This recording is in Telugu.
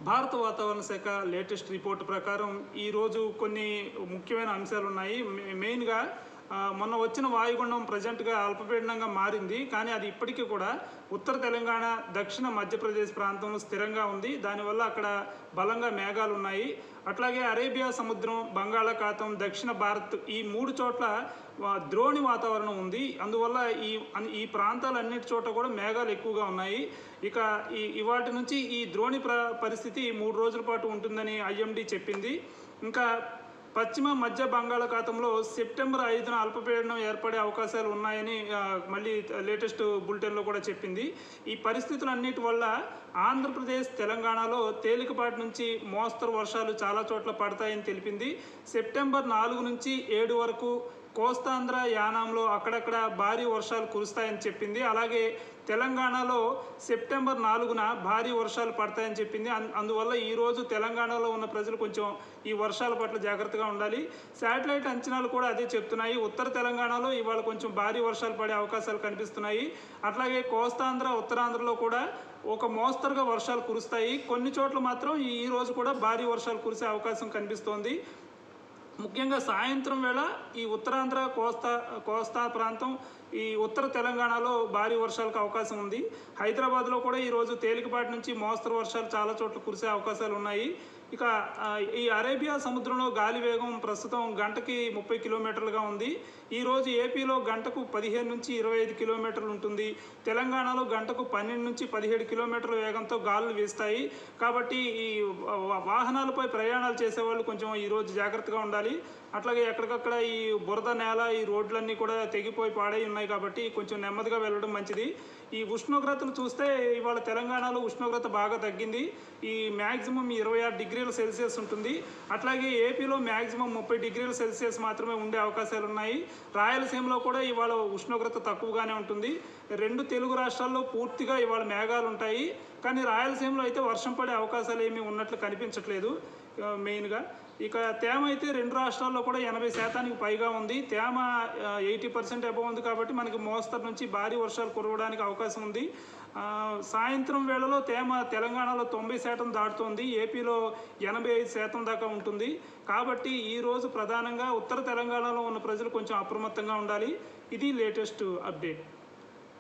భారత వాతావరణ శాఖ లేటెస్ట్ రిపోర్ట్ ప్రకారం ఈరోజు కొన్ని ముఖ్యమైన అంశాలు ఉన్నాయి. మెయిన్గా మొన్న వచ్చిన వాయుగుండం ప్రజెంట్గా అల్పపీడనంగా మారింది. కానీ అది ఇప్పటికీ కూడా ఉత్తర తెలంగాణ, దక్షిణ మధ్యప్రదేశ్ ప్రాంతంలో స్థిరంగా ఉంది. దానివల్ల అక్కడ బలంగా మేఘాలు ఉన్నాయి. అట్లాగే అరేబియా సముద్రం, బంగాళాఖాతం, దక్షిణ భారత్ ఈ మూడు చోట్ల ద్రోణి వాతావరణం ఉంది. అందువల్ల ఈ ప్రాంతాలన్నిటి చోట కూడా మేఘాలు ఎక్కువగా ఉన్నాయి. ఇక ఇవాటి నుంచి ఈ ద్రోణి పరిస్థితి 3 రోజుల పాటు ఉంటుందని ఐఎండీ చెప్పింది. ఇంకా పశ్చిమ మధ్య బంగాళాఖాతంలో సెప్టెంబర్ 5న అల్పపీడనం ఏర్పడే అవకాశాలు ఉన్నాయని మళ్ళీ లేటెస్ట్ బులెటిన్లో కూడా చెప్పింది. ఈ పరిస్థితులన్నిటి వల్ల ఆంధ్రప్రదేశ్, తెలంగాణలో తేలికపాటి నుంచి మోస్తరు వర్షాలు చాలా చోట్ల పడతాయని తెలిపింది. సెప్టెంబర్ 4 నుంచి 7 వరకు కోస్తాంధ్ర, యానాంలో అక్కడక్కడ భారీ వర్షాలు కురుస్తాయని చెప్పింది. అలాగే తెలంగాణలో సెప్టెంబర్ 4న భారీ వర్షాలు పడతాయని చెప్పింది. అందువల్ల ఈరోజు తెలంగాణలో ఉన్న ప్రజలు కొంచెం ఈ వర్షాల పట్ల జాగ్రత్తగా ఉండాలి. శాటిలైట్ అంచనాలు కూడా అదే చెప్తున్నాయి. ఉత్తర తెలంగాణలో ఇవాళ కొంచెం భారీ వర్షాలు పడే అవకాశాలు కనిపిస్తున్నాయి. అట్లాగే కోస్తాంధ్ర, ఉత్తరాంధ్రలో కూడా ఒక మోస్తరుగా వర్షాలు కురుస్తాయి. కొన్ని చోట్ల మాత్రం ఈ రోజు కూడా భారీ వర్షాలు కురిసే అవకాశం కనిపిస్తోంది. ముఖ్యంగా సాయంత్రం వేళ ఈ ఉత్తరాంధ్ర, కోస్తా ప్రాంతం, ఈ ఉత్తర తెలంగాణలో భారీ వర్షాలకు అవకాశం ఉంది. హైదరాబాద్లో కూడా ఈరోజు తేలికపాటి నుంచి మోస్తరు వర్షాలు చాలా చోట్ల కురిసే అవకాశాలు ఉన్నాయి. ఇక ఈ అరేబియా సముద్రంలో గాలి వేగం ప్రస్తుతం గంటకి 30 కిలోమీటర్లుగా ఉంది. ఈరోజు ఏపీలో గంటకు 15 నుంచి 25 కిలోమీటర్లు ఉంటుంది. తెలంగాణలో గంటకు 12 నుంచి 17 కిలోమీటర్ల వేగంతో గాలులు వీస్తాయి. కాబట్టి ఈ వాహనాలపై ప్రయాణాలు చేసేవాళ్ళు కొంచెం ఈరోజు జాగ్రత్తగా ఉండాలి. అట్లాగే ఎక్కడికక్కడ ఈ బురద నేల, ఈ రోడ్లన్నీ కూడా తెగిపోయి పాడై ఉన్నాయి. కాబట్టి కొంచెం నెమ్మదిగా వెళ్ళడం మంచిది. ఈ ఉష్ణోగ్రతను చూస్తే ఇవాళ తెలంగాణలో ఉష్ణోగ్రత బాగా తగ్గింది. ఈ మ్యాక్సిమం 26 డిగ్రీల సెల్సియస్ ఉంటుంది. అట్లాగే ఏపీలో మ్యాక్సిమం 30 డిగ్రీల సెల్సియస్ మాత్రమే ఉండే అవకాశాలు ఉన్నాయి. రాయలసీమలో కూడా ఇవాళ ఉష్ణోగ్రత తక్కువగానే ఉంటుంది. 2 తెలుగు రాష్ట్రాల్లో పూర్తిగా ఇవాళ మేఘాలు ఉంటాయి. కానీ రాయలసీమలో అయితే వర్షం పడే అవకాశాలు ఏమీ ఉన్నట్లు కనిపించట్లేదు మెయిన్గా. ఇక తేమ అయితే 2 రాష్ట్రాల్లో కూడా 80% పైగా ఉంది. తేమ 80% అబవ్ ఉంది. కాబట్టి మనకి మోస్తరు నుంచి భారీ వర్షాలు కురవడానికి అవకాశం ఉంది. సాయంత్రం వేళలో తేమ తెలంగాణలో 90% దాటుతుంది. ఏపీలో 85% దాకా ఉంటుంది. కాబట్టి ఈరోజు ప్రధానంగా ఉత్తర తెలంగాణలో ఉన్న ప్రజలు కొంచెం అప్రమత్తంగా ఉండాలి. ఇది లేటెస్ట్ అప్డేట్.